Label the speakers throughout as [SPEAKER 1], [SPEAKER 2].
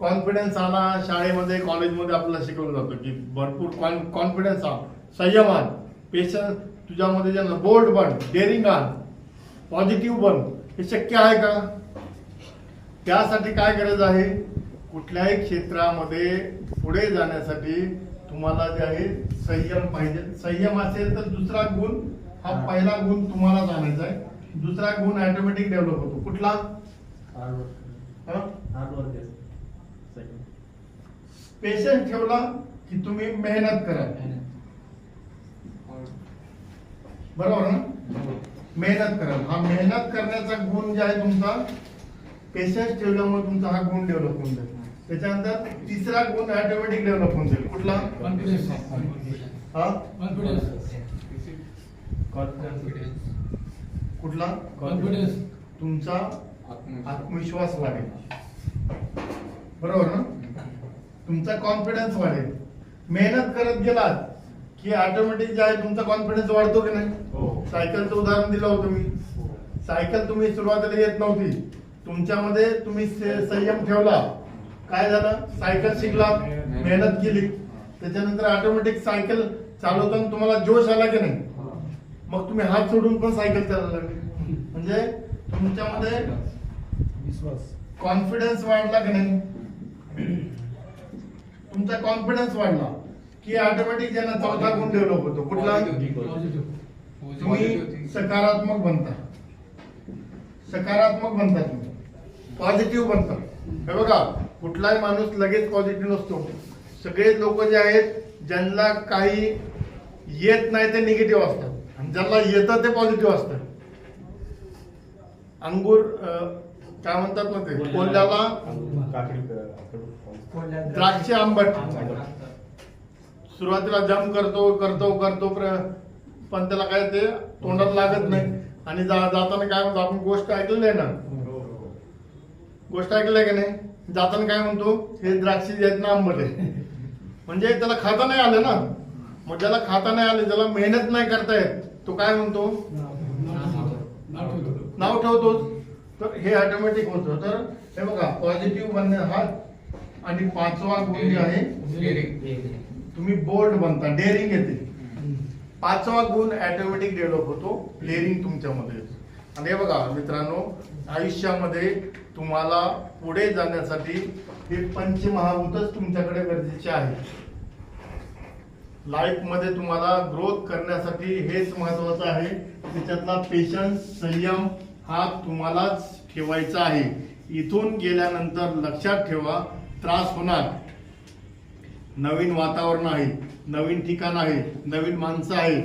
[SPEAKER 1] Confidence आला शाळेमध्ये कॉलेजमध्ये आपल्याला शिकवलं जातं की भरपूर कॉन्फिडन्स आण, संयम आण, पेशन्स तुझ्यामध्ये जे बोल्ड बन, डेअरिंग आण, पॉझिटिव्ह बन. हे शक्य आहे का? त्यासाठी काय गरज आहे? कुठल्याही क्षेत्रामध्ये पुढे जाण्यासाठी तुम्हाला जे आहे संयम पाहिजे. संयम असेल तर दुसरा गुण, हा पहिला गुण तुम्हाला जाणायचा आहे. दुसरा गुण ऑटोमॅटिक डेव्हलप होतो. कुठला? पेशन्स ठेवला की तुम्ही मेहनत करा. बरोबर ना? मेहनत करा. हा मेहनत करण्याचा गुण जे आहे तुमचा, पेशन्स ठेवल्यामुळे तुमचा हा गुण डेव्हलप होऊन जाईल. त्याच्यानंतर तिसरा गुण ऑटोमॅटिक डेव्हलप होऊन जाईल. कुठला? कॉन्फिडन्स. हा, कॉन्फिडन्स. कुठला? कॉन्फिडन्स. तुमचा आत्मविश्वास वाढेल. बरोबर ना? तुमचा कॉन्फिडन्स वाढेल. मेहनत करत गेलात की ऑटोमॅटिक जे आहे तुमचा कॉन्फिडन्स वाढतो की नाही? सायकलचं उदाहरण दिलं होतं मी. सायकल तुम्ही सुरुवातीला येत नव्हती, तुमच्यामध्ये तुम्ही संयम ठेवला, काय झालं? सायकल शिकला, मेहनत केली, त्याच्यानंतर ऑटोमॅटिक सायकल चालवताना तुम्हाला जोश आला की नाही? मग तुम्ही हात सोडून पण सायकल चालवायला लागली. म्हणजे तुमच्यामध्ये विश्वास, कॉन्फिडन्स वाढला की नाही? तुमचा कॉन्फिडन्स वाढला की ऑटोमॅटिक ज्यांना चौथा गुण डेव्हलप होतो. कुठला? तुम्ही सकारात्मक बनता. सकारात्मक बनता, तुम्ही पॉझिटिव्ह बनता. हे बघा, कुठलाही माणूस लगेच पॉझिटिव्ह नसतो. सगळे लोक जे आहेत, ज्यांना काही येत नाही ते निगेटिव्ह असतात, आणि ज्यांना येतं ते पॉझिटिव्ह असतात. अंगूर काय म्हणतात ना, ते कोल्ह्याला द्राक्ष आंबट. सुरुवातीला जम करतो करतो करतो पण त्याला काय ते तोंडात लागत नाही. आणि जाताना काय म्हणतो, आपण गोष्ट ऐकलेली आहे ना, गोष्ट ऐकली आहे का नाही? जाताना काय म्हणतो, हे द्राक्ष जे आहेत ना आंबट आहे. म्हणजे त्याला खाता नाही आलं ना. मग ज्याला खाता नाही आले, ज्याला मेहनत नाही करता येत, तो काय म्हणतो? नाव ठेवतोच. तर हे ऑटोमॅटिक होतं. तर हे बघा, पॉझिटिव्ह बनणे हा. आणि पाचवा गुण जे आहे, तुम्ही बोल्ड बनता, डेअरिंग येते. पाचवा गुण ऑटोमॅटिक डेव्हलप होतो, डेअरिंग तुमच्यामध्ये. आणि हे बघा मित्रांनो, आयुष्यामध्ये तुम्हाला पुढे जाण्यासाठी हे पंचमहाभूतच तुमच्याकडे गरजेचे आहे. लाईफ मध्ये तुम्हाला ग्रोथ करण्यासाठी हेच महत्वाचं आहे. त्याच्यातला पेशन्स, संयम हा तुम्हालाच ठेवायचा आहे. इथून गेल्यानंतर लक्षात ठेवा, त्रास होणार. नवीन वातावरण आहे, नवीन ठिकाण आहे, नवीन माणसं आहे.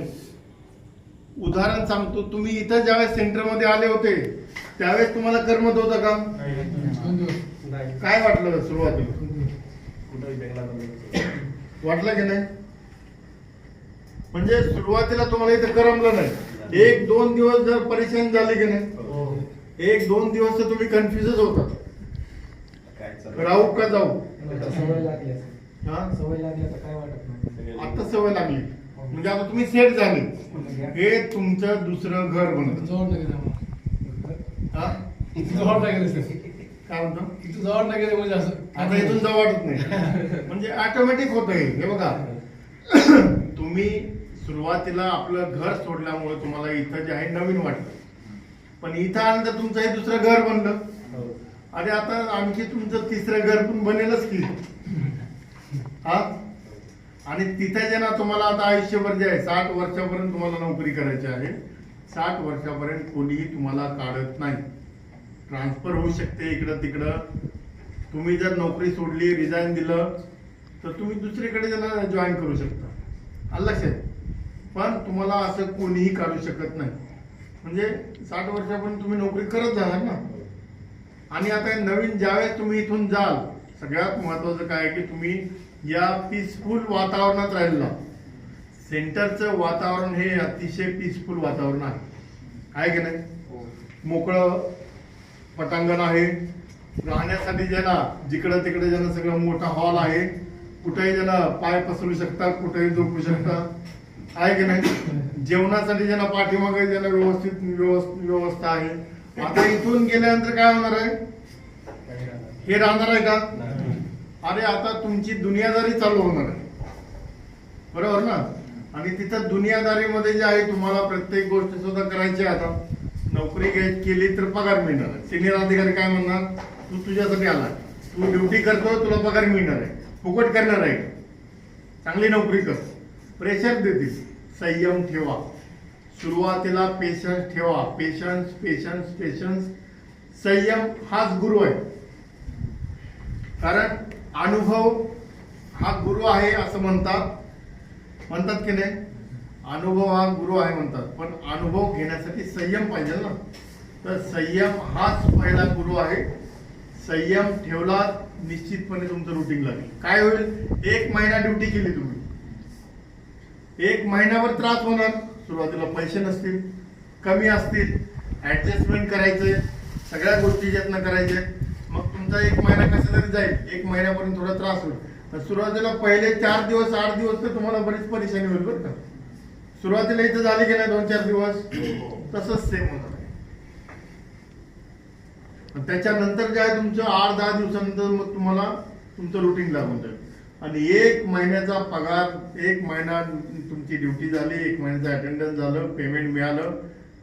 [SPEAKER 1] उदाहरण सांगतो, तुम्ही इथं ज्यावेळेस सेंटरमध्ये आले होते त्यावेळेस तुम्हाला करमत होतं का? काय वाटलं सुरुवातीला? वाटलं की नाही? म्हणजे सुरुवातीला तुम्हाला इथं करमलं नाही. 1-2 दिवस जर परेशान झाले की नाही, 1-2 दिवस तर तुम्ही कन्फ्युजच होता, राहू का जाऊ.
[SPEAKER 2] सवय लागली, सवय लागली, आता काय वाटत नाही.
[SPEAKER 1] आता सवय लागली म्हणजे आता तुम्ही सेट झाले. हे तुमचं दुसरं घर बनत. काय म्हणतो?
[SPEAKER 2] इथं जवळ नाही गेले म्हणजे असं
[SPEAKER 1] आता इथून जाऊ वाटत नाही. म्हणजे ऑटोमॅटिक होत आहे. हे बघा, तुम्ही सुरुवातीला आपलं घर सोडल्यामुळे तुम्हाला इथं जे आहे नवीन वाटलं, पण इथं आल्यानंतर तुमचं हे दुसरं घर बनलं. आणि आता आणखी तुमचं तिसरं घर पण बनेलच की. हा, आणि तिथे जे ना तुम्हाला आता आयुष्यभर जे आहे 60 वर्षापर्यंत तुम्हाला नोकरी करायची आहे. 60 वर्षापर्यंत कोणीही तुम्हाला काढत नाही. ट्रान्सफर होऊ शकते इकडं तिकडं. तुम्ही जर नोकरी सोडली, रिझाईन दिलं, तर तुम्ही दुसरीकडे ज्यांना जॉईन करू शकता. आलं लक्षात? पण तुम्हाला असं कोणीही काढू शकत नाही. म्हणजे 60 वर्षापर्यंत तुम्ही नोकरी करत जाणार ना. आणि आता नवीन ज्यावेळेस तुम्ही इथून जाल, सगळ्यात महत्वाचं काय आहे की तुम्ही या पीसफुल वातावरणात राहिला. सेंटरचं वातावरण हे अतिशय पीसफुल वातावरण आहे की नाही? मोकळं पटांगण आहे. राहण्यासाठी ज्यांना जिकडं तिकडे ज्यांना सगळं मोठा हॉल आहे. कुठेही ज्यांना पाय पसरू शकतात, कुठेही झोपू शकतात, आहे की नाही? जेवणासाठी ज्यांना पाठीमागे ज्यांना व्यवस्था आहे. आता इथून गेल्यानंतर काय होणार आहे? हे राहणार आहे का? अरे आता तुमची दुनियादारी चालू होणार आहे, बरोबर ना? आणि तिथं दुनियादारीमध्ये जे आहे तुम्हाला प्रत्येक गोष्ट सुद्धा करायची आहे. आता नोकरी केली तर पगार मिळणार आहे. सिनियर अधिकारी काय म्हणणार, तू तुझ्यासाठी आला, तू ड्युटी करतोय, तुला पगार मिळणार आहे, फुकट करणार आहे, चांगली नोकरी कर, प्रेशर देतील. संयम ठेवा, सुरुवातीला पेशन्स ठेवा. पेशन्स पेशन्स पेशन्स, संयम हाच गुरु आहे. कारण अनुभव हा गुरु आहे असं म्हणतात की नाही? अनुभव हा गुरु आहे म्हणतात, पण अनुभव घेण्यासाठी संयम पाहिजे ना. तर संयम हाच पहिला गुरु आहे. संयम ठेवला निश्चितपणे तुमचं रुटीन लागेल. काय होईल, 1 महिना ड्युटी केली तुम्ही, 1 महिन्यावर त्रास होणार. सुरुवातीला पैसे नसतील, कमी असतील, ऍडजस्टमेंट करायचे, सगळ्या गोष्टी ज्यातनं करायचे. मग तुमचा 1 महिना कसा तरी जाईल, 1 महिन्यापर्यंत थोडा त्रास होईल. तर सुरुवातीला पहिले 4 दिवस 8 दिवस तर तुम्हाला बरीच परेशानी होईल बरं का. सुरुवातीला इथं झाली की नाही 2-4 दिवस, तसंच सेम होणार आहे. त्याच्यानंतर जे आहे तुमचं 8-10 दिवसानंतर मग तुम्हाला तुमचं रुटीन लागून जाईल. आणि 1 महिन्याचा पगार, 1 महिना तुमची ड्युटी झाली, 1 महिन्याचं अटेंडन्स झालं, पेमेंट मिळालं,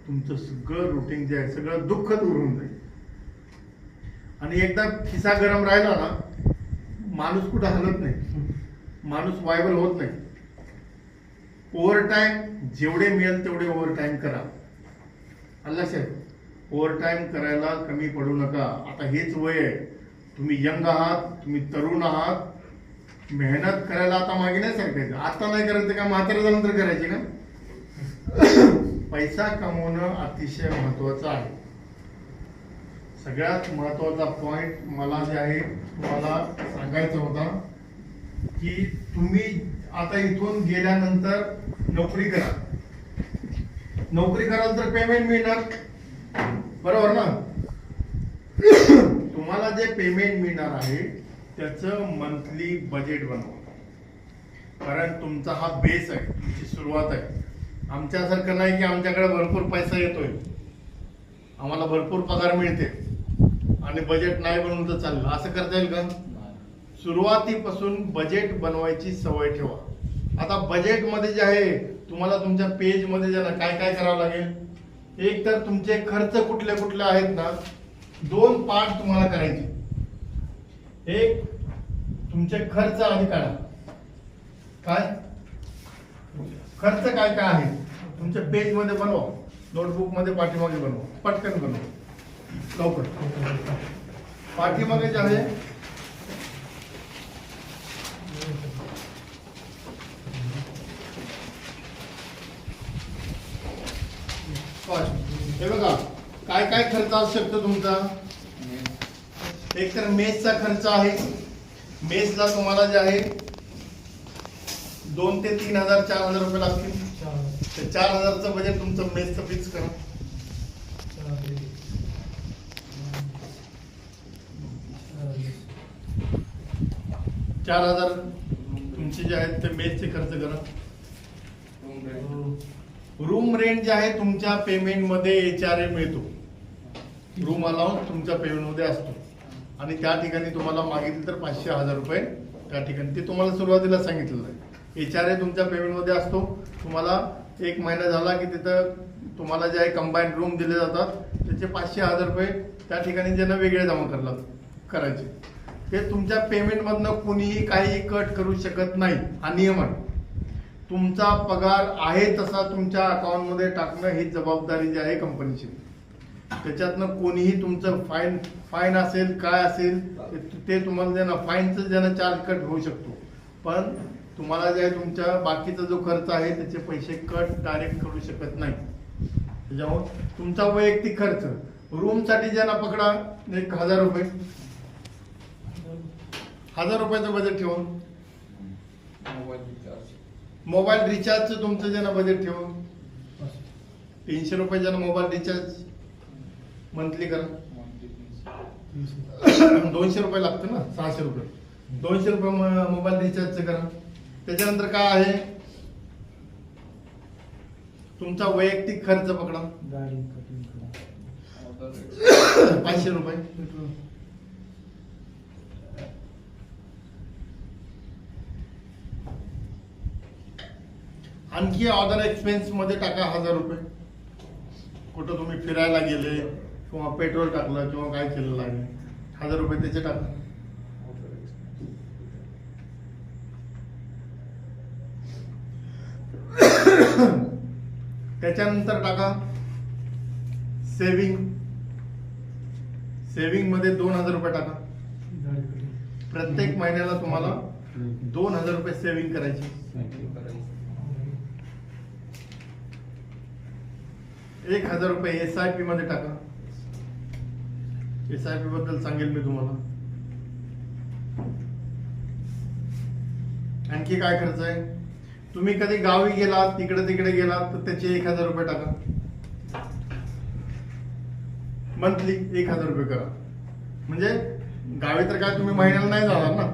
[SPEAKER 1] तुमचं सगळं रुटीन जे आहे सगळं दुःख दूर होऊन जाईल. आणि एकदा खिसा गरम राहिला ना, माणूस कुठं हलत नाही, माणूस वायबल होत नाही. ओव्हरटाईम जेवढे मिळेल तेवढे ओव्हरटाईम करा. लक्षात, ओव्हरटाईम करायला कमी पडू नका. आता हेच वय आहे, तुम्ही यंग आहात, तुम्ही तरुण आहात, मेहनत करायला आता मागे नाही सरकायचं. आता नाही करायचं का, म्हातारा झाल्यानंतर करायचे का? पैसा कमवणं अतिशय महत्वाचं आहे. सगळ्यात महत्वाचा पॉइंट मला जे आहे तुम्हाला सांगायचा होता की तुम्ही आता इथून गेल्यानंतर नोकरी करा. नोकरी कराल तर पेमेंट मिळणार, बरोबर ना? तुम्हाला जे पेमेंट मिळणार आहे त्याचं मंथली बजेट बनवा. कारण तुमचा हा बेस आहे, तुमची सुरुवात आहे. आमच्यासारखं नाही की आमच्याकडे भरपूर पैसा येतोय, आम्हाला भरपूर पगार मिळते आणि बजेट नाही बनवून तर चाललं, असं करता येईल का? सुरुवातीपासून बजेट बनवायची सवय ठेवा. आता बजेटमध्ये जे आहे तुम्हाला तुमच्या पेजमध्ये जे ना काय काय करावं लागेल, एक तर तुमचे खर्च कुठले कुठले आहेत ना, 2 पार्ट तुम्हाला करायचे. एक तुमचे खर्च आधी काढा. काय खर्च काय काय आहे तुमच्या पेज मध्ये बनवा, नोटबुक मध्ये पाठीमागे बनवा, पटकन बनवा, लवकर. पाठीमागे जे आहे हे बघा, काय काय खर्च असू शकतो तुमचा. एक तर मेसचा खर्च आहे. मेसला तुम्हाला जे आहे 2 ते 3 हजार 4,000 रुपये लागतील. तर 4,000चं बजेट तुमचं मेसचं फिक्स करा. 4,000 तुमचे जे आहेत ते मेसचे खर्च करा. रूम रेंट जे आहे तुमच्या पेमेंट मध्ये HRA मिळतो. रूम अलाउन्स तुमच्या पेमेंट मध्ये असतो आणि त्या ठिकाणी तुम्हाला मागितलं तर 500-1000 रुपये त्या ठिकाणी, ते तुम्हाला सुरुवातीला सांगितलेलं आहे. HRA तुमच्या पेमेंट मध्ये असतो. तुम्हाला 1 महिना झाला की तिथं तुम्हाला जे आहे कंबाईन रूम दिले जातात, त्याचे 500-1000 रुपये त्या ठिकाणी ज्यांना वेगळे जमा करायचे. ते तुमच्या पेमेंट मधनं कुणीही काही कट करू शकत नाही, हा नियम आहे. तुमचा पगार आहे तसा तुमच्या अकाउंट मध्ये टाकणं ही जबाबदारी जी आहे कंपनीची. त्याच्यातनं कोणीही तुमचं फाईन असेल काय असेल ते तुम्हाला ज्यांना फाईनचं ज्यांना चार्ज कट होऊ शकतो, पण तुम्हाला जे आहे तुमच्या बाकीचा जो खर्च आहे त्याचे पैसे कट डायरेक्ट करू शकत नाही. त्याच्यामुळे तुमचा वैयक्तिक खर्च, रूम साठी ज्यांना पकडा 1000 रुपये, 1000 रुपयाचं बजेट ठेवून. मोबाईल रिचार्जचं तुमचं ज्यांना बजेट ठेवून 300 रुपये ज्यांना मोबाईल रिचार्ज मंथली करा. 200 रुपये लागतं ना, 600 रुपये, 200 रुपये मोबाईल रिचार्जचं करा. त्याच्यानंतर काय आहे तुमचा वैयक्तिक खर्च पकडा 500 रुपये. आणखी अदर एक्सपेन्स मध्ये टाका 1000 रुपये. कुठं तुम्ही फिरायला गेले किंवा पेट्रोल टाकलं किंवा काय केलेलं आहे 1000 रुपये त्याचे टाका. त्याच्यानंतर टाका सेविंग. सेविंग मध्ये 2000 रुपये टाका. प्रत्येक महिन्याला तुम्हाला 2000 रुपये सेविंग करायची. 1000 रुपये SIP मध्ये टाका. SIP बद्दल सांगेल मी तुम्हाला. आणखी काय खर्च आहे? तुम्ही कधी गावी गेलात तिकडे तिकडे गेलात तर त्याचे 1000 रुपये टाका. मंथली 1000 रुपये करा. म्हणजे गावी तर काय तुम्ही महिन्याला नाही जाणार ना,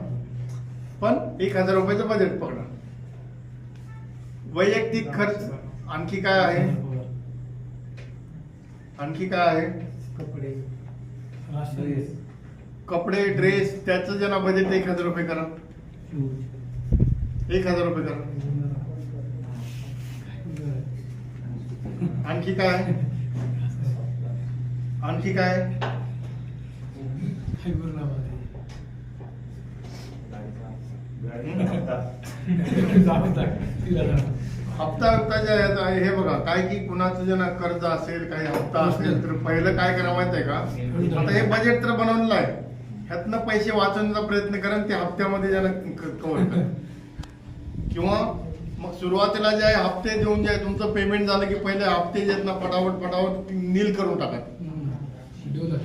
[SPEAKER 1] पण 1000 रुपयाचं बजेट पकडा. वैयक्तिक खर्च आणखी काय आहे? आणखी काय आहे?
[SPEAKER 2] कपडे,
[SPEAKER 1] कपडे ड्रेस त्याचं ज्यांना बजेट 1000 रुपये करा. 1000 रुपये करा. आणखी काय आहे? आणखी काय आहे? हप्ता जे आहे हे बघा. काय की कुणाचं ज्यांना कर्ज असेल काही हप्ता असेल तर पहिलं काय करा माहिती आहे का? आता हे बजेट तर बनवलेलं आहे, ह्यातनं पैसे वाचवण्याचा प्रयत्न करा आणि ते हप्त्यामध्ये ज्यांना कव्हर करा. किंवा मग सुरुवातीला जे आहे हप्ते देऊन जे आहे तुमचं पेमेंट झालं की पहिले हप्ते जे आहेत ना पटापट नील करून टाका.